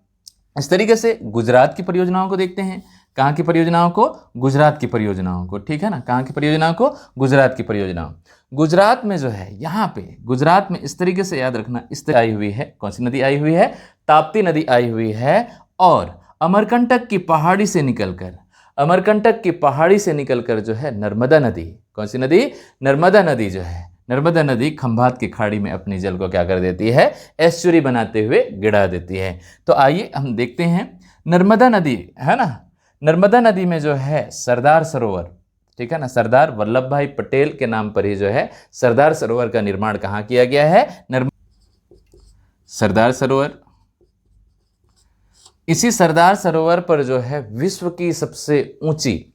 इस तरीके से गुजरात की परियोजनाओं को देखते हैं। कहाँ की परियोजनाओं को? गुजरात की परियोजनाओं को, ठीक है ना। कहाँ की परियोजनाओं को? गुजरात की परियोजनाओं। गुजरात में जो है यहाँ पे गुजरात में इस तरीके से याद रखना, इस तरह आई हुई है, कौन सी नदी आई हुई है? ताप्ती नदी आई हुई है। और अमरकंटक की पहाड़ी से निकलकर, अमरकंटक की पहाड़ी से निकलकर जो है नर्मदा नदी, कौन सी नदी? नर्मदा नदी जो है, नर्मदा नदी खंभात की खाड़ी में अपनी जल को क्या कर देती है? एस्चुरी बनाते हुए गिरा देती है। तो आइए हम देखते हैं नर्मदा नदी, है ना। नर्मदा नदी में जो है सरदार सरोवर, ठीक है ना, सरदार वल्लभ भाई पटेल के नाम पर ही जो है सरदार सरोवर का निर्माण कहाँ किया गया है? सरदार सरोवर। इसी सरदार सरोवर पर जो है विश्व की सबसे ऊंची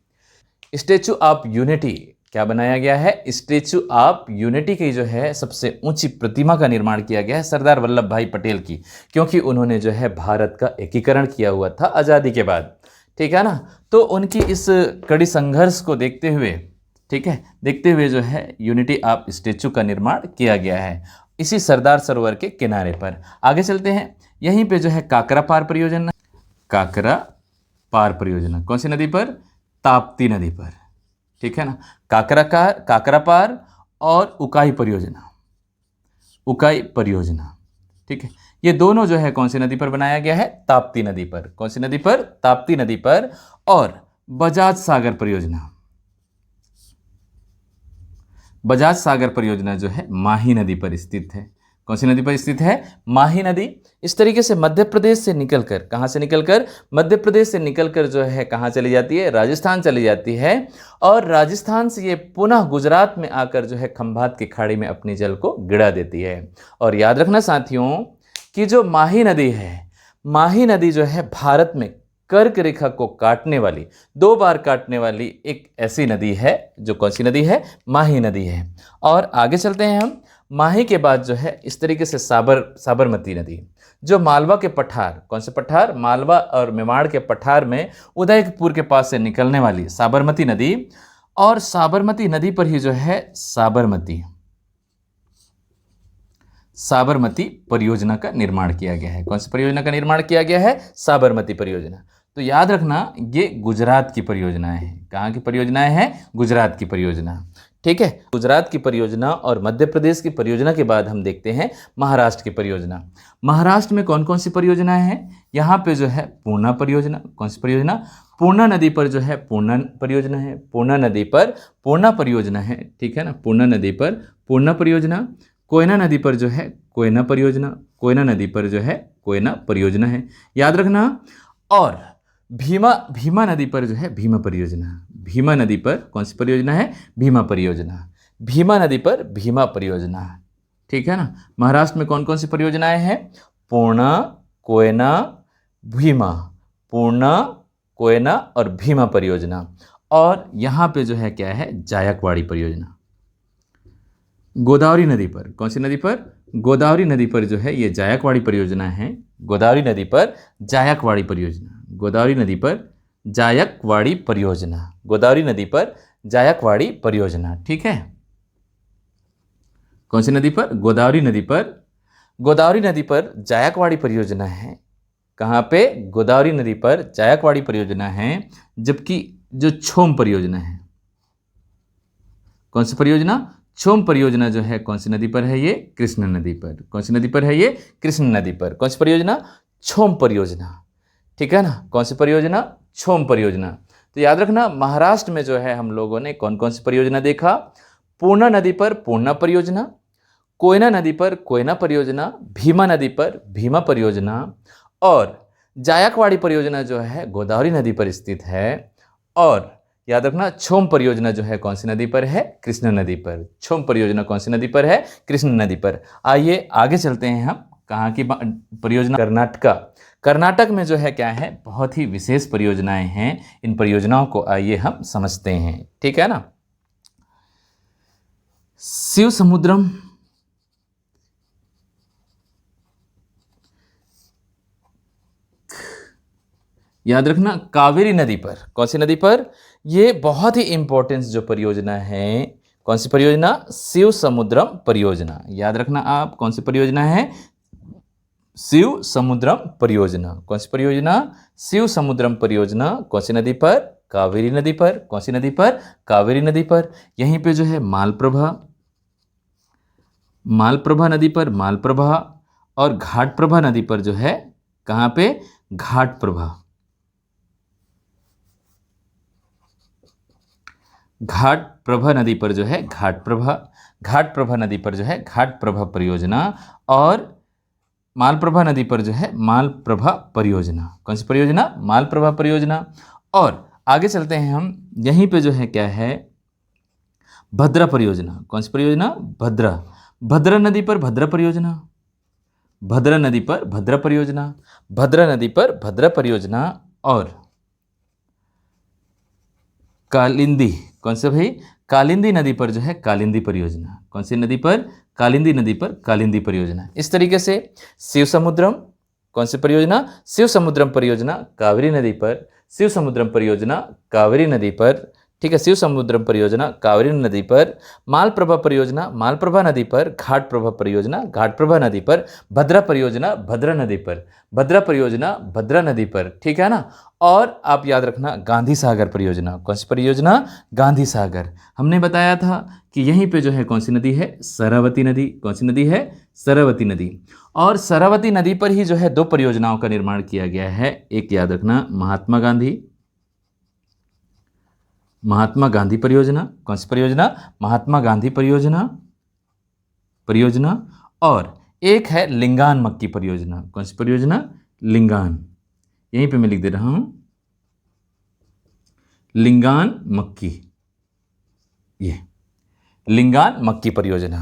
स्टैचू ऑफ यूनिटी क्या बनाया गया है? स्टैचू ऑफ यूनिटी की जो है सबसे ऊंची प्रतिमा का निर्माण किया गया है सरदार वल्लभ भाई पटेल की, क्योंकि उन्होंने जो है भारत का एकीकरण किया हुआ था आज़ादी के बाद, ठीक है ना। तो उनकी इस कड़ी संघर्ष को देखते हुए, ठीक है, देखते हुए जो है यूनिटी ऑफ स्टैचू का निर्माण किया गया है इसी सरदार सरोवर के किनारे पर। आगे चलते हैं, यहीं पे जो है काकरा पार परियोजना, काकरा पार परियोजना कौन सी नदी पर? ताप्ती नदी पर, ठीक है ना। काकरा पार और उकाई परियोजना, उकाई परियोजना, ठीक है, ये दोनों जो है कौन सी नदी पर बनाया गया है? ताप्ती नदी पर। कौन सी नदी पर? ताप्ती नदी पर। और बजाज सागर परियोजना, बजाज सागर परियोजना जो है माही नदी पर स्थित है। कौन सी नदी पर स्थित है? माही नदी। इस तरीके से मध्य प्रदेश से निकलकर, कहाँ से निकलकर? मध्य प्रदेश से निकलकर जो है कहाँ चली जाती है? राजस्थान चली जाती है। और राजस्थान से ये पुनः गुजरात में आकर जो है खंभात की खाड़ी में अपनी जल को गिरा देती है। और याद रखना साथियों कि जो माही नदी है, माही नदी जो है भारत में कर्क रेखा को काटने वाली, 2 बार काटने वाली एक ऐसी नदी है जो कौन सी नदी है? माही नदी है। और आगे चलते हैं हम, माही के बाद जो है इस तरीके से साबरमती नदी, जो मालवा के पठार, कौन से पठार? मालवा और मेवाड़ के पठार में उदयपुर के पास से निकलने वाली साबरमती नदी। और साबरमती नदी पर ही जो है साबरमती परियोजना का निर्माण किया गया है। कौन सी परियोजना का निर्माण किया गया है? साबरमती परियोजना। तो याद रखना ये गुजरात की परियोजनाएं हैं। कहाँ की परियोजनाएं हैं? गुजरात की परियोजना, ठीक है। गुजरात की परियोजना और मध्य प्रदेश की परियोजना के बाद हम देखते हैं महाराष्ट्र की परियोजना। महाराष्ट्र में कौन कौन सी परियोजनाएं हैं? यहाँ पे जो है पूर्णा परियोजना, कौन सी परियोजना? पूर्णा नदी पर जो है पूर्णा परियोजना है, पूर्णा नदी पर पूर्णा परियोजना है, ठीक है ना। पूर्णा नदी पर पूर्णा परियोजना। कोयना नदी पर जो है कोयना परियोजना, कोयना नदी पर जो है कोयना परियोजना है, याद रखना। और भीमा नदी पर जो है भीमा परियोजना, भीमा नदी पर कौन सी परियोजना है? भीमा परियोजना, भीमा नदी पर भीमा परियोजना, ठीक है ना। महाराष्ट्र में कौन कौन सी परियोजनाएं हैं? पूर्णा, कोयना, भीमा, पूर्णा, कोयना और भीमा परियोजना। और यहाँ पे जो है क्या है? जायकवाड़ी परियोजना। गोदावरी नदी पर, कौन सी नदी पर? गोदावरी नदी पर जो है ये जायकवाड़ी परियोजना है। गोदावरी नदी पर जायकवाड़ी परियोजना, गोदावरी नदी पर जायकवाड़ी परियोजना, गोदावरी नदी पर जायकवाड़ी परियोजना, ठीक है। कौन सी नदी पर? गोदावरी नदी पर, गोदावरी नदी पर जायकवाड़ी परियोजना है। कहाँ पे? गोदावरी नदी पर जायकवाड़ी परियोजना है। जबकि जो छोम परियोजना है, कौन सी परियोजना? छोम परियोजना जो है कौन सी नदी पर है? ये कृष्ण नदी पर। कौन सी नदी पर है? ये कृष्ण नदी पर। कौन सी परियोजना? छोम परियोजना, ठीक है ना। कौन सी परियोजना? छोम परियोजना। तो याद रखना महाराष्ट्र में जो है हम लोगों ने कौन कौन सी परियोजना देखा? पूर्णा नदी पर पूर्णा परियोजना, कोयना नदी पर कोयना परियोजना, भीमा नदी पर भीमा परियोजना और जायकवाड़ी परियोजना जो है गोदावरी नदी पर स्थित है। और याद रखना छोम परियोजना जो है कौन सी नदी पर है? कृष्ण नदी पर। छोम परियोजना कौन सी नदी पर है? कृष्ण नदी पर। आइए आगे चलते हैं हम, कहाँ की परियोजना? कर्नाटका। कर्नाटक में जो है क्या है? बहुत ही विशेष परियोजनाएं हैं। इन परियोजनाओं को आइए हम समझते हैं, ठीक है ना। शिव समुद्रम, याद रखना कावेरी नदी पर। कौन सी नदी पर? ये बहुत ही इंपॉर्टेंट जो परियोजना है, कौन सी परियोजना? शिव समुद्रम परियोजना। याद रखना आप, कौन सी परियोजना है? शिव समुद्रम परियोजना। कौन सी परियोजना? शिव समुद्रम परियोजना। कौन सी नदी पर? कावेरी नदी पर। कौन सी नदी पर? कावेरी नदी पर। यहीं पे जो है मालप्रभा, मालप्रभा नदी पर मालप्रभा, और घाटप्रभा नदी पर जो है कहां पे? घाटप्रभा। घाटप्रभा नदी पर जो है घाटप्रभा, घाटप्रभा नदी पर जो है घाटप्रभा परियोजना, और मालप्रभा नदी पर जो है मालप्रभा परियोजना। कौन सी परियोजना? मालप्रभा परियोजना। और आगे चलते हैं हम, यहीं पे जो है क्या है? भद्रा परियोजना। कौन सी परियोजना? भद्रा। भद्रा नदी पर भद्रा परियोजना, भद्रा नदी पर भद्रा परियोजना, भद्रा नदी पर भद्रा परियोजना। और कालिंदी, कौन सा भाई? कालिंदी नदी पर जो है कालिंदी परियोजना। कौन सी नदी पर? कालिंदी नदी पर कालिंदी परियोजना। इस तरीके से शिव समुद्रम, कौन सी परियोजना? शिव समुद्रम परियोजना कावेरी नदी पर, शिव समुद्रम परियोजना कावेरी नदी पर, ठीक है, शिव समुद्रम परियोजना कावेरी नदी पर, मालप्रभा परियोजना मालप्रभा नदी पर, घाटप्रभा परियोजना घाटप्रभा नदी पर, भद्रा परियोजना भद्रा नदी पर, भद्रा परियोजना भद्रा नदी पर, ठीक है ना। और आप याद रखना गांधी सागर परियोजना। कौन सी परियोजना? गांधी सागर। हमने बताया था कि यहीं पे जो है कौन सी नदी है? शरावती नदी। कौन सी नदी है? शरावती नदी। और शरावती नदी पर ही जो है दो परियोजनाओं का निर्माण किया गया है। एक याद रखना महात्मा गांधी, महात्मा गांधी परियोजना। कौन सी परियोजना? महात्मा गांधी परियोजना, परियोजना। और एक है लिंगान मक्की परियोजना। कौन सी परियोजना? लिंगान। यहीं पे मैं लिख दे रहा हूं, लिंगान मक्की, ये लिंगान मक्की परियोजना।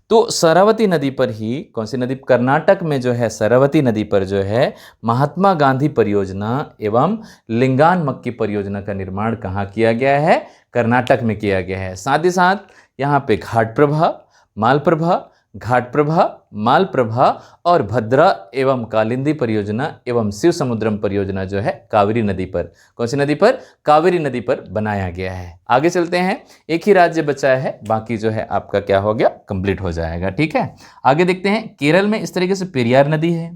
तो शरावती नदी पर ही, कौन सी नदी? कर्नाटक में जो है शरावती नदी पर जो है महात्मा गांधी परियोजना एवं लिंगान मक्की परियोजना का निर्माण कहाँ किया गया है? कर्नाटक में किया गया है। साथ ही साथ यहाँ पे घाटप्रभा, मालप्रभा, घाटप्रभा, मालप्रभा और भद्रा एवं कालिंदी परियोजना एवं शिव समुद्रम परियोजना जो है कावेरी नदी पर, कौन सी नदी पर? कावेरी नदी पर बनाया गया है। आगे चलते हैं, एक ही राज्य बचा है, बाकी जो है आपका क्या हो गया? कंप्लीट हो जाएगा, ठीक है। आगे देखते हैं, केरल में इस तरीके से पेरियार नदी है,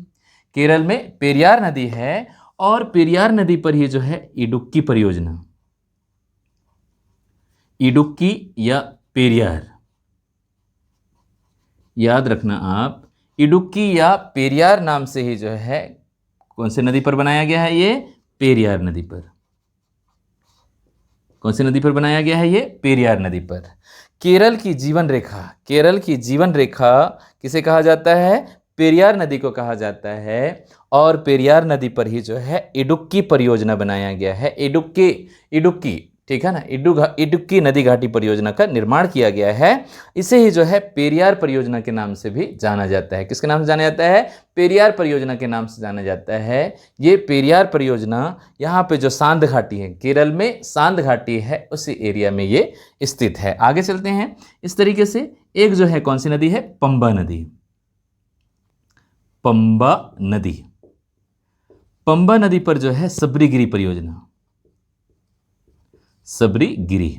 केरल में पेरियार नदी है, और पेरियार नदी पर ही जो है इडुक्की परियोजना, इडुक्की या पेरियार, याद रखना आप, इडुक्की या पेरियार नाम से ही जो है कौन सी नदी पर बनाया गया है? ये पेरियार नदी पर। कौन सी नदी पर बनाया गया है? ये पेरियार नदी पर। केरल की जीवन रेखा, केरल की जीवन रेखा किसे कहा जाता है? पेरियार नदी को कहा जाता है। और पेरियार नदी पर ही जो है इडुक्की परियोजना बनाया गया है, इडुक्की, इडुक्की, ठीक है ना, इडुक्की नदी घाटी परियोजना का निर्माण किया गया है। इसे ही जो है पेरियार परियोजना के नाम से भी जाना जाता है। किसके नाम से जाना जाता है? पेरियार परियोजना के नाम से जाना जाता है। ये पेरियार परियोजना यहाँ पे जो सांद घाटी है, केरल में सांद घाटी है, उसी एरिया में ये स्थित है। आगे चलते हैं, इस तरीके से एक जो है कौन सी नदी है? पंबा नदी, पंबा नदी। पंबा नदी पर जो है सबरीगिरी परियोजना, सबरीगिरी।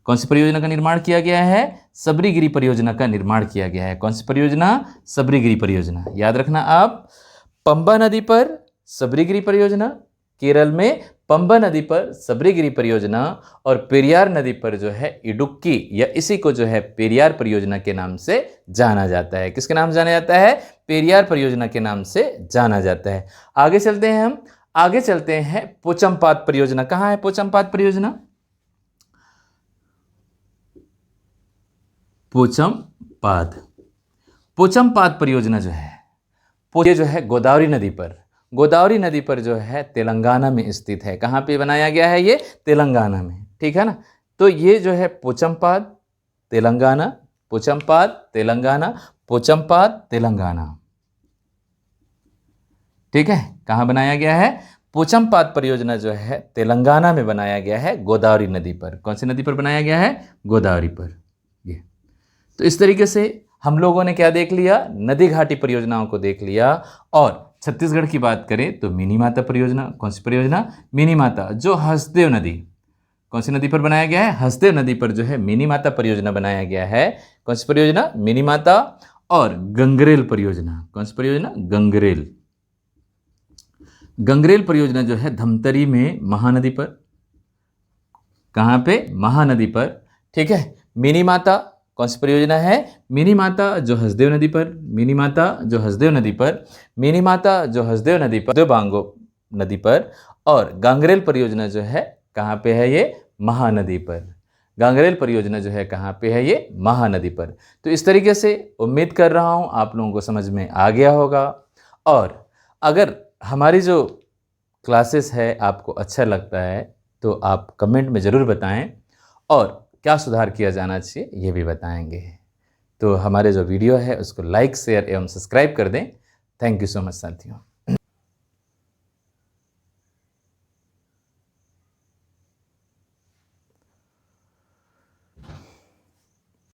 कौन सी परियोजना का निर्माण किया गया है? सबरीगिरी परियोजना का निर्माण किया गया है। कौन सी परियोजना? सबरीगिरी परियोजना। याद रखना आप, पंबा नदी पर सबरीगिरी परियोजना, केरल में पंबा नदी पर सबरीगिरी परियोजना, और पेरियार नदी पर जो है इडुक्की, या इसी को जो है पेरियार परियोजना के नाम से जाना जाता है। किसके नाम से जाना जाता है? पेरियार परियोजना के नाम से जाना जाता है। आगे चलते हैं हम, आगे चलते हैं पोचमपाद परियोजना। कहां है पोचमपाद परियोजना? पोचमपाद, पोचमपाद परियोजना जो है, ये जो है गोदावरी नदी पर, गोदावरी नदी पर जो है तेलंगाना में स्थित है। कहां पे बनाया गया है? ये तेलंगाना में, ठीक है ना। तो ये जो है पोचमपाद तेलंगाना, पोचमपाद तेलंगाना, पोचमपाद तेलंगाना, ठीक है। कहाँ बनाया गया है? पोचमपाद परियोजना जो है तेलंगाना में बनाया गया है, गोदावरी नदी पर। कौन सी नदी पर बनाया गया है? गोदावरी पर। ये तो इस तरीके से हम लोगों ने क्या देख लिया? नदी घाटी परियोजनाओं को देख लिया। और छत्तीसगढ़ की बात करें तो मिनी माता परियोजना। कौन सी परियोजना? मिनी माता, जो हसदेव नदी, कौन सी नदी पर बनाया गया है? हसदेव नदी पर जो है मिनी माता परियोजना बनाया गया है। कौन सी परियोजना? मिनी माता। और गंगरेल परियोजना, कौन सी परियोजना? गंगरेल। गंगरेल परियोजना जो है धमतरी में महानदी पर, कहाँ पे? महानदी पर, ठीक है। मिनी माता कौन सी परियोजना है? मिनी माता जो हसदेव नदी पर, मिनी माता जो हसदेव नदी पर, मिनी माता जो हसदेव नदी पर, देवबांगो नदी पर। और गांगरेल परियोजना जो है कहाँ पे है? ये महानदी पर। गांगरेल परियोजना जो है कहाँ पे है? ये महानदी पर। तो इस तरीके से उम्मीद कर रहा हूँ आप लोगों को समझ में आ गया होगा। और अगर हमारी जो क्लासेस है आपको अच्छा लगता है तो आप कमेंट में ज़रूर बताएं, और क्या सुधार किया जाना चाहिए ये भी बताएंगे। तो हमारे जो वीडियो है उसको लाइक, शेयर एवं सब्सक्राइब कर दें। थैंक यू सो मच साथियों।